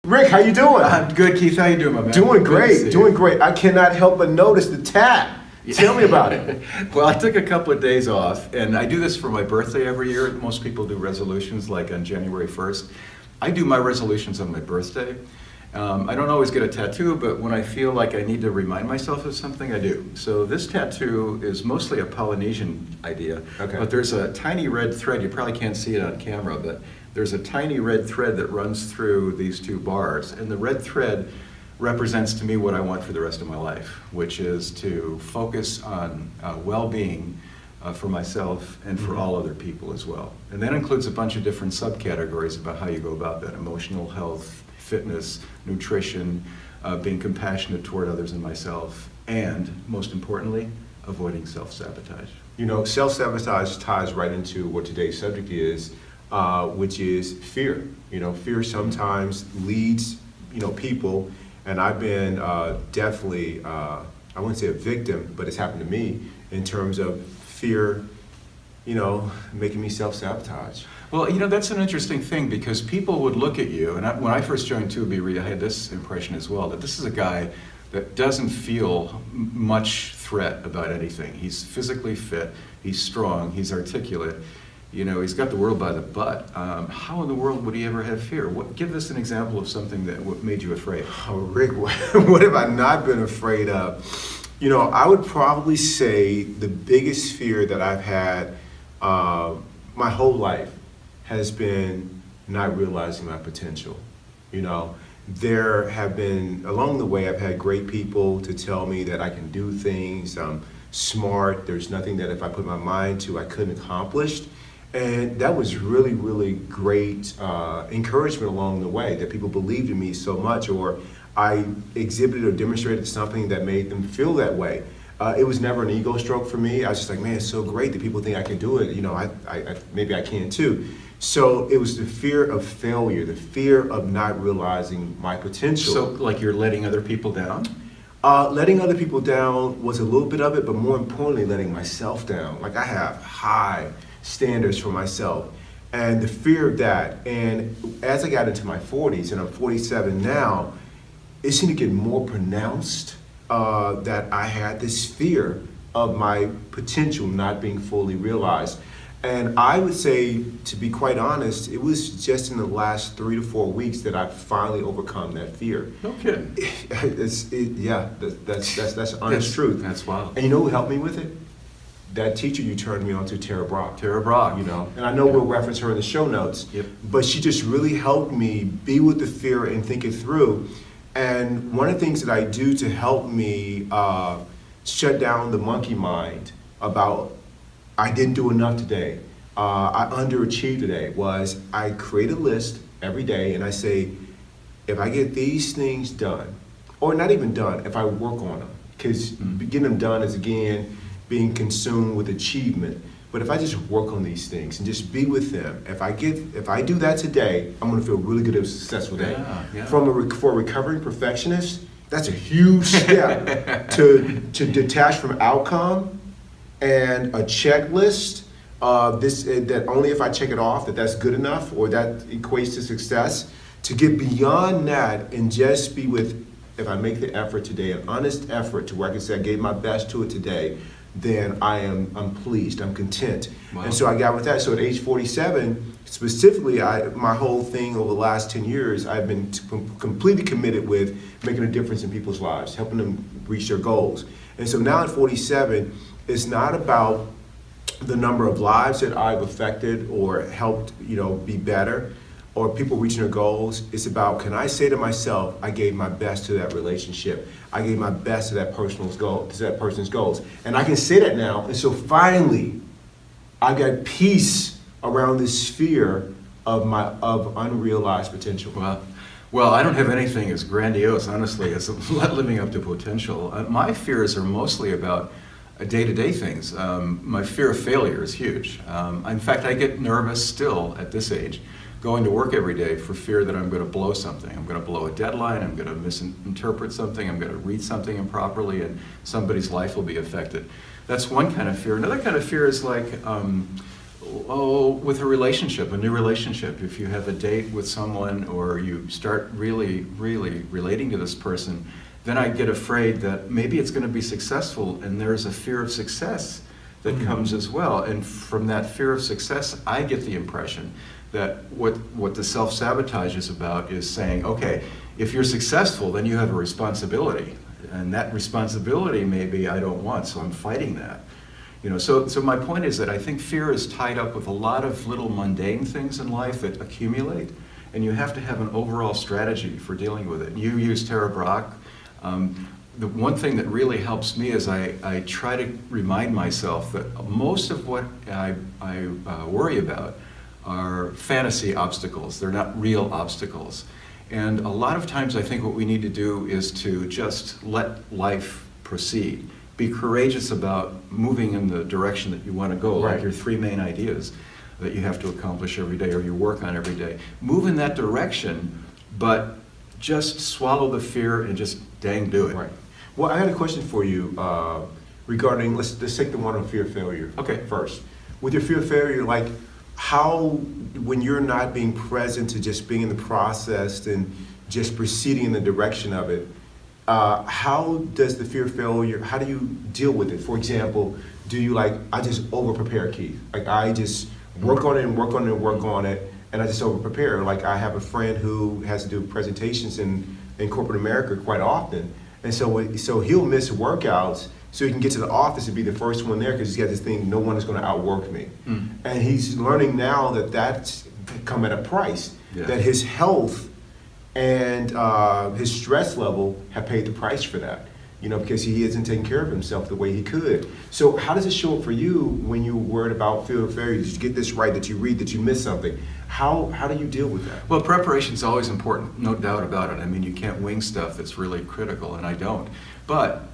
Rick, how you doing? I'm good, Keith. How you doing, my man? Doing great, doing great. I cannot help but notice the tat. Tell me about it. Well, I took a couple of days off, and I do this for my birthday every year. Most people do resolutions like on January 1st. I do my resolutions on my birthday. I don't always get a tattoo, but when I feel like I need to remind myself of something, I do. So this tattoo is mostly a Polynesian idea, Okay. but there's a tiny red thread. You probably can't see it on camera, but there's a tiny red thread that runs through these two bars, and the red thread represents to me what I want for the rest of my life, which is to focus on well-being for myself and for all other people as well. And that includes a bunch of different subcategories about how you go about that: emotional health, fitness, nutrition, being compassionate toward others and myself, and most importantly, avoiding self-sabotage. You know, self-sabotage ties right into what today's subject is, which is fear. You know, fear sometimes leads, people, and I've been definitely, I wouldn't say a victim, but it's happened to me in terms of fear, making me self-sabotage. Well, that's an interesting thing, because people would look at you, and when I first joined ToBeRe, I had this impression as well, that this is a guy that doesn't feel much threat about anything. He's physically fit, he's strong, he's articulate, he's got the world by the butt. How in the world would he ever have fear? Give us an example of something that made you afraid. Oh, Rick, what have I not been afraid of? I would probably say the biggest fear that I've had my whole life has been not realizing my potential. There have been, along the way, I've had great people to tell me that I can do things, I'm smart, there's nothing that if I put my mind to, I couldn't accomplish. And that was really, really great encouragement along the way, that people believed in me so much, or I exhibited or demonstrated something that made them feel that way. It was never an ego stroke for me. I was just like, man, it's so great that people think I can do it. Maybe I can too. So it was the fear of failure, the fear of not realizing my potential. So like you're letting other people down? Letting other people down was a little bit of it, but more importantly, letting myself down. Like, I have high standards for myself, and the fear of that. And as I got into my 40s, and I'm 47 now, it seemed to get more pronounced that I had this fear of my potential not being fully realized. And I would say, to be quite honest, it was just in the last 3 to 4 weeks that I finally overcome that fear. No kidding. That's honest truth. That's wild. And you know who helped me with it? That teacher you turned me on to, Tara Brock. Tara Brock. And I know we'll reference her in the show notes. Yep. But she just really helped me be with the fear and think it through. And one of the things that I do to help me shut down the monkey mind about I didn't do enough today, I underachieved today, was I create a list every day and I say, if I get these things done, or not even done, if I work on them, because getting them done is, again, being consumed with achievement. But if I just work on these things and just be with them, if I do that today, I'm going to feel really good at a successful day. Yeah. For a recovering perfectionist, that's a huge step to detach from outcome and a checklist that only if I check it off that's good enough or that equates to success. To get beyond that and just be with, if I make the effort today, an honest effort to where I can say I gave my best to it today, then I'm pleased, I'm content. Wow. And so I got with that. So at age 47, specifically, my whole thing over the last 10 years, I've been completely committed with making a difference in people's lives, helping them reach their goals. And so now at 47, it's not about the number of lives that I've affected or helped, be better, or people reaching their goals. It's about, can I say to myself, I gave my best to that relationship. I gave my best to that person's goals. And I can say that now. And so finally, I've got peace around this fear of unrealized potential. Wow. Well, I don't have anything as grandiose, honestly, as living up to potential. My fears are mostly about day-to-day things. My fear of failure is huge. In fact, I get nervous still at this age, going to work every day for fear that I'm going to blow something. I'm going to blow a deadline, I'm going to misinterpret something, I'm going to read something improperly, and somebody's life will be affected. That's one kind of fear. Another kind of fear is like, with a relationship, a new relationship. If you have a date with someone or you start really, really relating to this person, then I get afraid that maybe it's going to be successful, and there's a fear of success that comes as well. And from that fear of success, I get the impression that what the self-sabotage is about is saying, okay, if you're successful, then you have a responsibility. And that responsibility maybe I don't want, so I'm fighting that. So my point is that I think fear is tied up with a lot of little mundane things in life that accumulate, and you have to have an overall strategy for dealing with it. You use Tara Brach. The one thing that really helps me is I try to remind myself that most of what I worry about are fantasy obstacles. They're not real obstacles. And a lot of times I think what we need to do is to just let life proceed. Be courageous about moving in the direction that you want to go, like your 3 main ideas that you have to accomplish every day or you work on every day. Move in that direction, but just swallow the fear and just dang do it. Right. Well, I had a question for you regarding, let's take the one on fear of failure first. With your fear of failure, like how, when you're not being present to just being in the process and just proceeding in the direction of it, how does the fear of failure, how do you deal with it? For example, do you I just over-prepare, Keith. Like I just work on it and work on it and work on it, and I just over-prepare. Like I have a friend who has to do presentations in corporate America quite often, and so he'll miss workouts so he can get to the office and be the first one there because he's got this thing, no one is going to outwork me. And he's learning now that that's come at a price, that his health and his stress level have paid the price for that, because he isn't taking care of himself the way he could. So how does it show up for you when you're worried about fear of failure? Did you get this right, that you read, that you miss something? How do you deal with that? Well, preparation is always important, no doubt about it. I mean, you can't wing stuff that's really critical, and I don't. But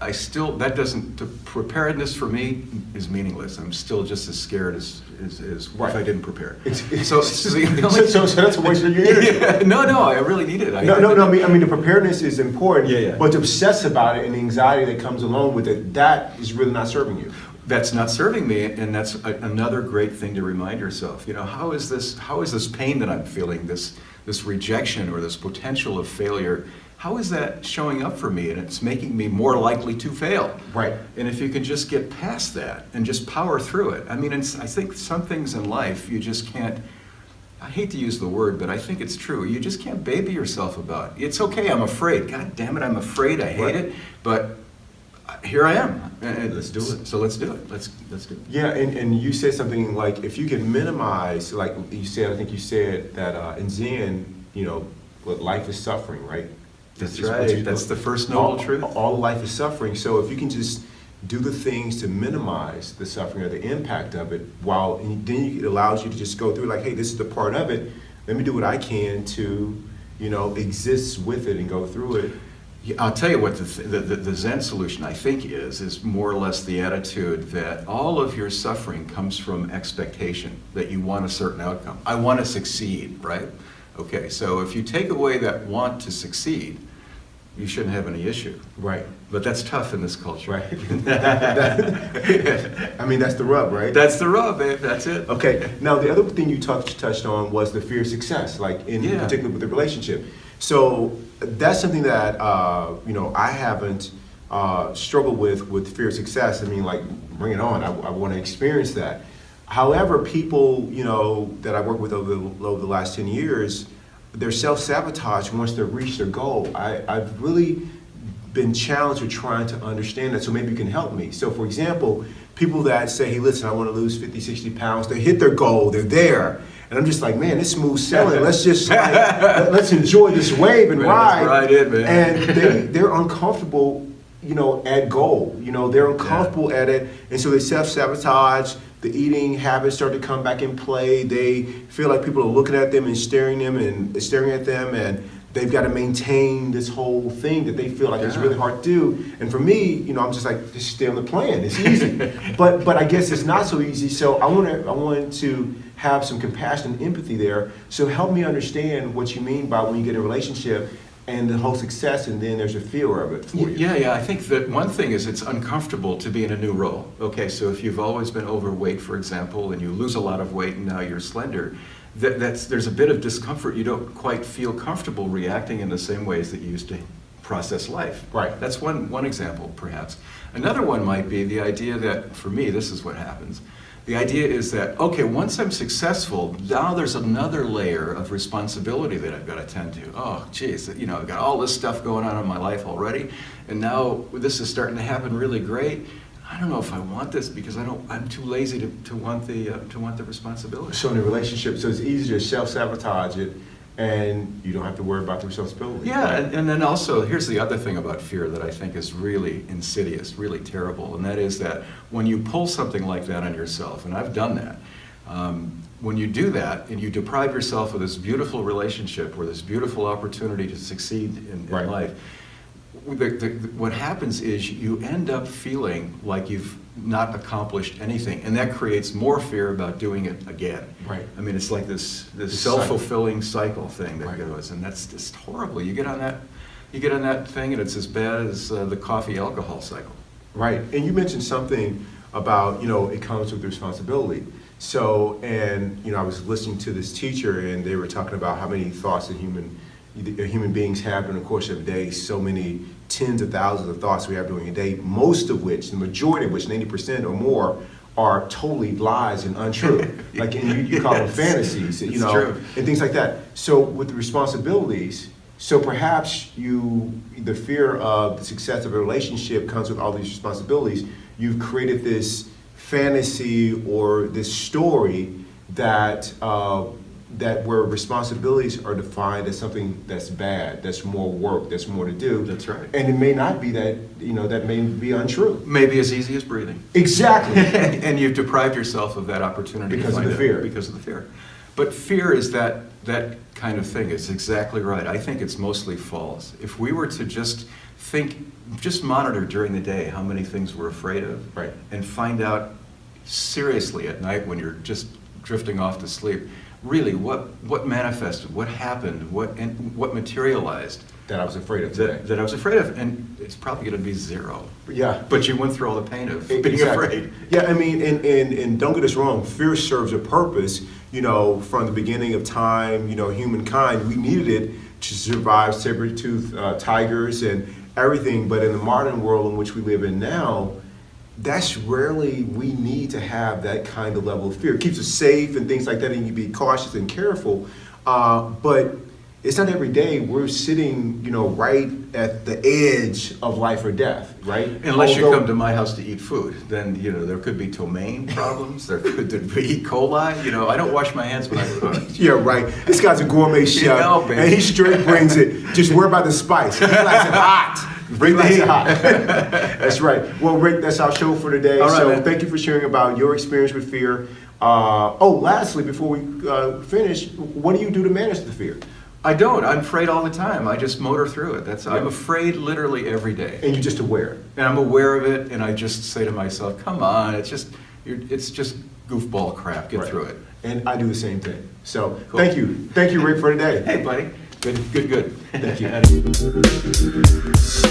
preparedness for me is meaningless. I'm still just as scared as if I didn't prepare. So that's a waste of your energy. No, I really need it. No. I mean, the preparedness is important. Yeah. But to obsess about it and the anxiety that comes along with it, that is really not serving you. That's not serving me, and that's another great thing to remind yourself. How is this pain that I'm feeling, this rejection or this potential of failure? How is that showing up for me? And it's making me more likely to fail. Right. And if you can just get past that and just power through it. I mean, I think some things in life you just can't, I hate to use the word, but I think it's true. You just can't baby yourself about it. It's okay, I'm afraid. God damn it, I'm afraid, I hate it. But here I am. And let's do it. So let's do it. Let's do it. Yeah, and you said something like, if you can minimize, like you said, I think you said that in Zen, life is suffering, right? That's right. That's the first noble truth. All life is suffering. So if you can just do the things to minimize the suffering or the impact of it, then it allows you to just go through like, hey, this is the part of it. Let me do what I can to, exist with it and go through it. Yeah, I'll tell you what the Zen solution, I think, is more or less the attitude that all of your suffering comes from expectation, that you want a certain outcome. I want to succeed, right? Okay, so if you take away that want to succeed, you shouldn't have any issue. Right. But that's tough in this culture. Right. I mean, that's the rub, right? That's the rub, babe. That's it. Okay. Now, the other thing you touched on was the fear of success, like in particular with the relationship. So that's something that, I haven't struggled with fear of success. I mean, like, bring it on. I want to experience that. However, people, that I work with over the last 10 years, they're self-sabotage once they've reached their goal. I've really been challenged with trying to understand that, so maybe you can help me. So for example, people that say, hey, listen, I want to lose 50, 60 pounds, they hit their goal, they're there. And I'm just like, man, it's smooth sailing. Let's just, let's enjoy this wave and ride. Right in, man. And they're uncomfortable, at goal. They're uncomfortable at it, and so they self-sabotage. The eating habits start to come back in play. They feel like people are looking at them and staring at them, and they've got to maintain this whole thing that they feel like it's really hard to do. And for me, you know, I'm just like, just stay on the plan. It's easy. but I guess it's not so easy. So I want to have some compassion and empathy there. So help me understand what you mean by when you get in a relationship and the whole success, and then there's a fear of it for you. Yeah. I think that one thing is it's uncomfortable to be in a new role. Okay, so if you've always been overweight, for example, and you lose a lot of weight and now you're slender, there's a bit of discomfort. You don't quite feel comfortable reacting in the same ways that you used to process life. Right. That's one example, perhaps. Another one might be the idea that, for me, this is what happens. The idea is that, okay, once I'm successful, now there's another layer of responsibility that I've got to tend to. Oh, geez, you know, I've got all this stuff going on in my life already, and now this is starting to happen really great. I don't know if I want this because I'm too lazy to want the responsibility. So in a relationship, so it's easier to self-sabotage it, and you don't have to worry about the responsibility. Yeah, and then also, here's the other thing about fear that I think is really insidious, really terrible, and that is that when you pull something like that on yourself, and I've done that, when you do that and you deprive yourself of this beautiful relationship or this beautiful opportunity to succeed in life, what happens is you end up feeling like you've not accomplished anything, and that creates more fear about doing it again. Right. I mean, it's like this self-fulfilling cycle thing that goes, and that's just horrible. You get on that thing, and it's as bad as the coffee alcohol cycle. Right. And you mentioned something about, you know, it comes with responsibility. So, and you know, I was listening to this teacher, and they were talking about how many thoughts that human beings have in the course of a day, so many tens of thousands of thoughts we have during a day, most of which, the majority of which, 90% or more, are totally lies and untrue. Like, and you call them fantasies, you know, true. And things like that. So with the responsibilities, so perhaps the fear of the success of a relationship comes with all these responsibilities. You've created this fantasy or this story that where responsibilities are defined as something that's bad, that's more work, that's more to do. That's right. And it may not be that, you know, that may be untrue. Maybe as easy as breathing. Exactly. And you've deprived yourself of that opportunity Because to of find the fear. out, because of the fear. But fear is that kind of thing. It's exactly right. I think it's mostly false. If we were to just monitor during the day how many things we're afraid of, Right. and find out seriously at night when you're just drifting off to sleep, really what manifested, what happened, what materialized That I was afraid of today. that I was afraid of, and it's probably going to be zero. Yeah. But you went through all the pain of being Exactly. afraid. Yeah, I mean, and don't get us wrong, fear serves a purpose. You know, from the beginning of time, you know, humankind, we needed it to survive saber-toothed tigers and everything. But in the modern world in which we live in now, that's rarely we need to have that kind of level of fear. It keeps us safe and things like that, and you be cautious and careful. But it's not every day we're sitting, you know, right at the edge of life or death, right? Unless you come to my house to eat food, then, you know, there could be ptomaine problems, there could be E. coli. You know, I don't wash my hands when I cook. Yeah, right. This guy's a gourmet chef, know, baby. and he straight brings it. Just worry about the spice. He likes it hot. Bring the He likes heat. it hot. That's right. Well, Rick, that's our show for today. All right, So man. thank you for sharing about your experience with fear. Lastly, before we finish, what do you do to manage the fear? I don't. I'm afraid all the time. I just motor through it. I'm afraid literally every day. And you're just aware. And I'm aware of it, and I just say to myself, come on, it's just goofball crap. Get Right. through it. And I do the same thing. So Cool. thank you. Thank you, Rick, for today. Hey, buddy. Good. Thank you. you.